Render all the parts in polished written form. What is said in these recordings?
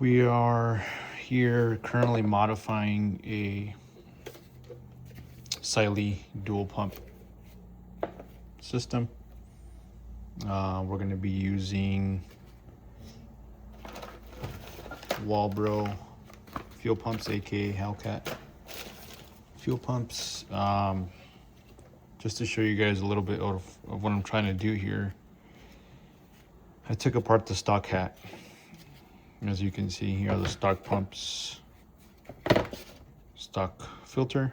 We are here currently modifying a Siley dual pump system. We're going to be using Walbro fuel pumps, aka Hellcat fuel pumps. Just to show you guys a little bit of what I'm trying to do here, I took apart the stock hat. As you can see, here are the stock pumps, stock filter.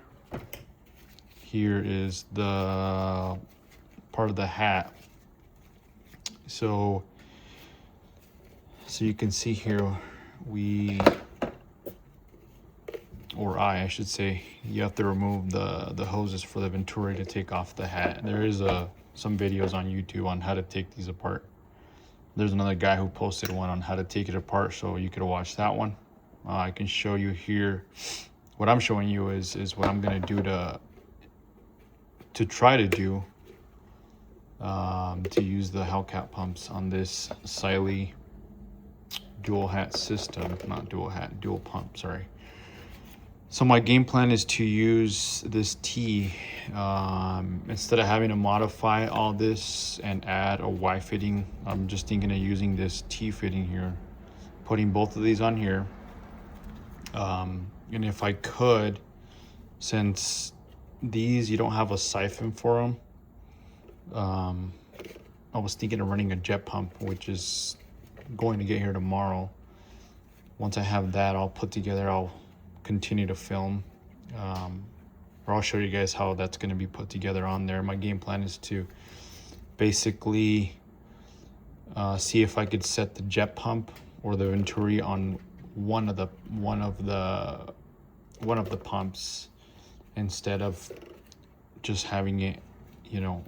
Here is the part of the hat. So you can see here, I should say, you have to remove the hoses for the Venturi to take off the hat. There is some videos on YouTube on how to take these apart. There's another guy who posted one on how to take it apart, so you could watch that one. I can show you here. What I'm showing you is what I'm gonna do to try to do to use the Hellcat pumps on this Siley dual hat system. Not dual hat, dual pump, sorry. So my game plan is to use this T instead of having to modify all this and add a Y fitting. I'm just thinking of using this T fitting here, putting both of these on here. And if I could, since these you don't have a siphon for them, I was thinking of running a jet pump, which is going to get here tomorrow. Once I have that all put together, I'll continue to film, or I'll show you guys how that's going to be put together on there. My game plan is to basically see if I could set the jet pump or the Venturi on one of the pumps, instead of just having it,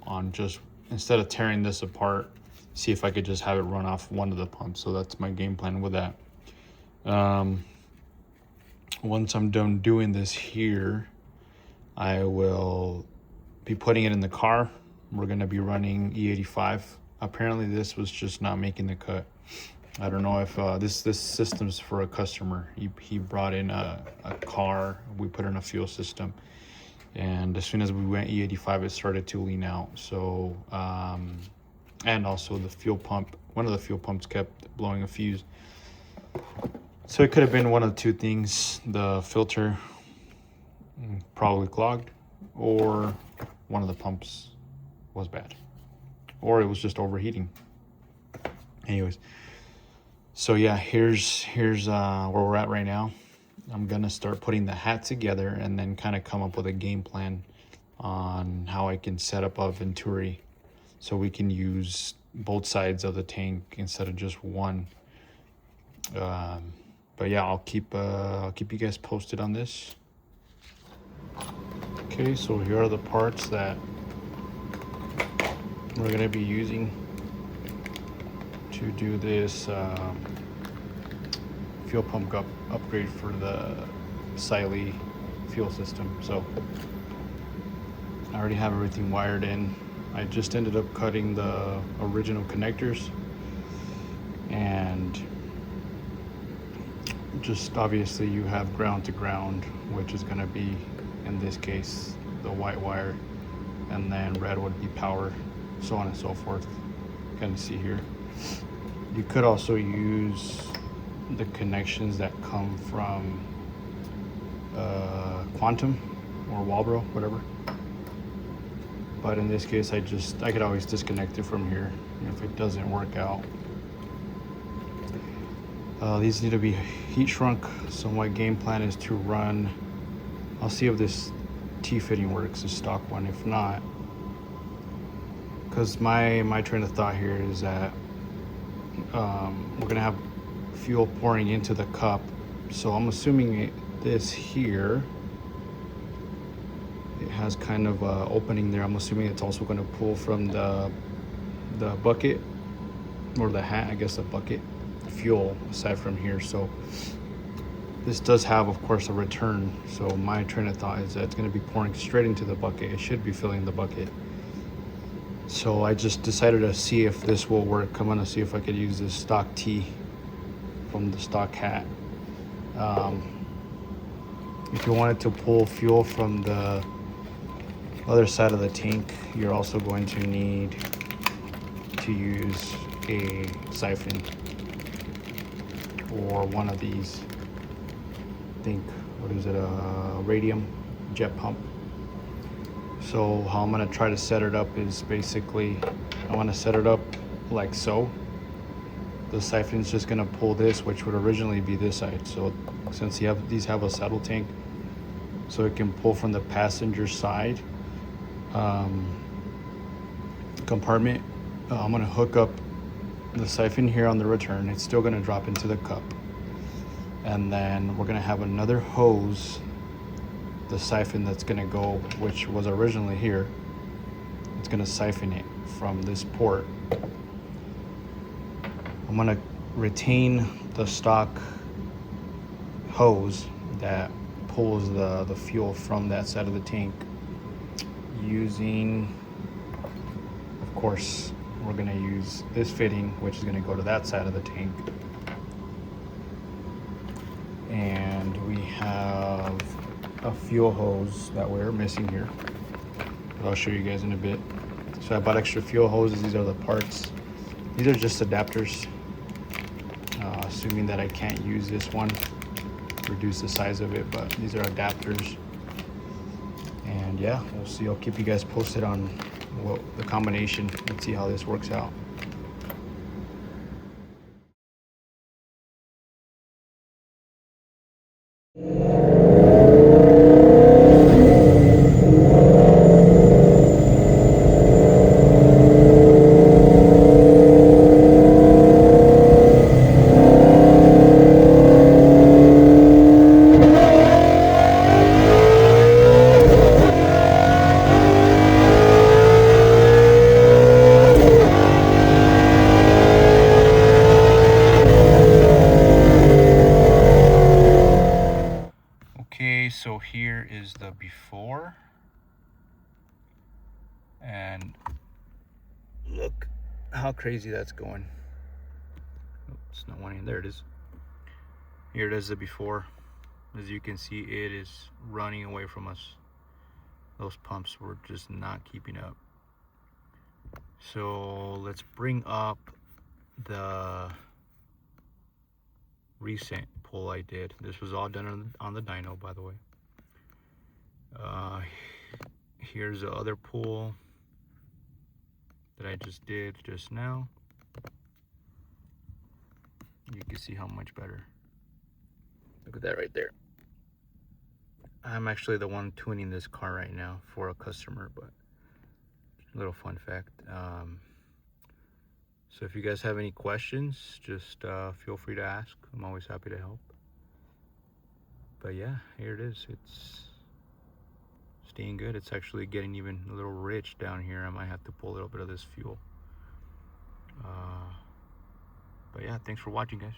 on just, instead of tearing this apart, see if I could just have it run off one of the pumps. So that's my game plan with that. Once I'm done doing this here, I will be putting it in the car. We're going to be running E85. Apparently this was just not making the cut. I don't know if this system's for a customer. He brought in a car. We put in a fuel system, and as soon as we went E85, it started to lean out. So and also the fuel pump, one of the fuel pumps kept blowing a fuse. So it could have been one of two things: the filter probably clogged, or one of the pumps was bad, or it was just overheating. Anyways, so yeah, here's where we're at right now. I'm gonna start putting the hat together and then kind of come up with a game plan on how I can set up a Venturi so we can use both sides of the tank instead of just one. But yeah, I'll keep you guys posted on this. Okay, so here are the parts that we're gonna be using to do this fuel pump upgrade for the Siley fuel system. So I already have everything wired in. I just ended up cutting the original connectors, and just obviously you have ground to ground, which is going to be, in this case, the white wire, and then red would be power, so on and so forth. You can see here. You could also use the connections that come from Quantum or Walbro, whatever. But in this case, I could always disconnect it from here if it doesn't work out. These need to be heat shrunk, so my game plan is to run, I'll see if this T fitting works, the stock one. If not, because my train of thought here is that we're gonna have fuel pouring into the cup, so I'm assuming this here, it has kind of a opening there. I'm assuming it's also going to pull from the bucket, or the hat, I guess, the bucket fuel aside from here. So this does have, of course, a return. So my train of thought is that it's going to be pouring straight into the bucket. It should be filling the bucket. So I just decided to see if this will work. I'm going to see if I could use this stock T from the stock hat. If you wanted to pull fuel from the other side of the tank, you're also going to need to use a siphon or one of these. I think, what is it, a radium jet pump. So how I'm gonna try to set it up is basically, I wanna set it up like so. The siphon's just gonna pull this, which would originally be this side. So since these have a saddle tank, so it can pull from the passenger side compartment. I'm gonna hook up the siphon here on the return. It's still gonna drop into the cup. And then we're gonna have another hose, the siphon that's gonna go, which was originally here. It's gonna siphon it from this port. I'm gonna retain the stock hose that pulls the fuel from that side of the tank using, of course, we're gonna use this fitting, which is gonna go to that side of the tank. And we have a fuel hose that we're missing here, but I'll show you guys in a bit. So I bought extra fuel hoses. These are the parts. These are just adapters, assuming that I can't use this one, reduce the size of it, but these are adapters. And yeah, we'll see. I'll keep you guys posted on what the combination. Let's see how this works out. Okay, so here is the before, and look how crazy that's going. Oh, it's not wanting, there it is. Here it is, the before. As you can see, it is running away from us. Those pumps were just not keeping up. So let's bring up the recent pull I did. This was all done on the dyno, by the way. Here's the other pull that I just did just now. You can see how much better. Look at that right there. I'm actually the one tuning this car right now for a customer, but a little fun fact. So if you guys have any questions, just feel free to ask. I'm always happy to help. But yeah, here it is. It's staying good. It's actually getting even a little rich down here. I might have to pull a little bit of this fuel. But yeah, thanks for watching, guys.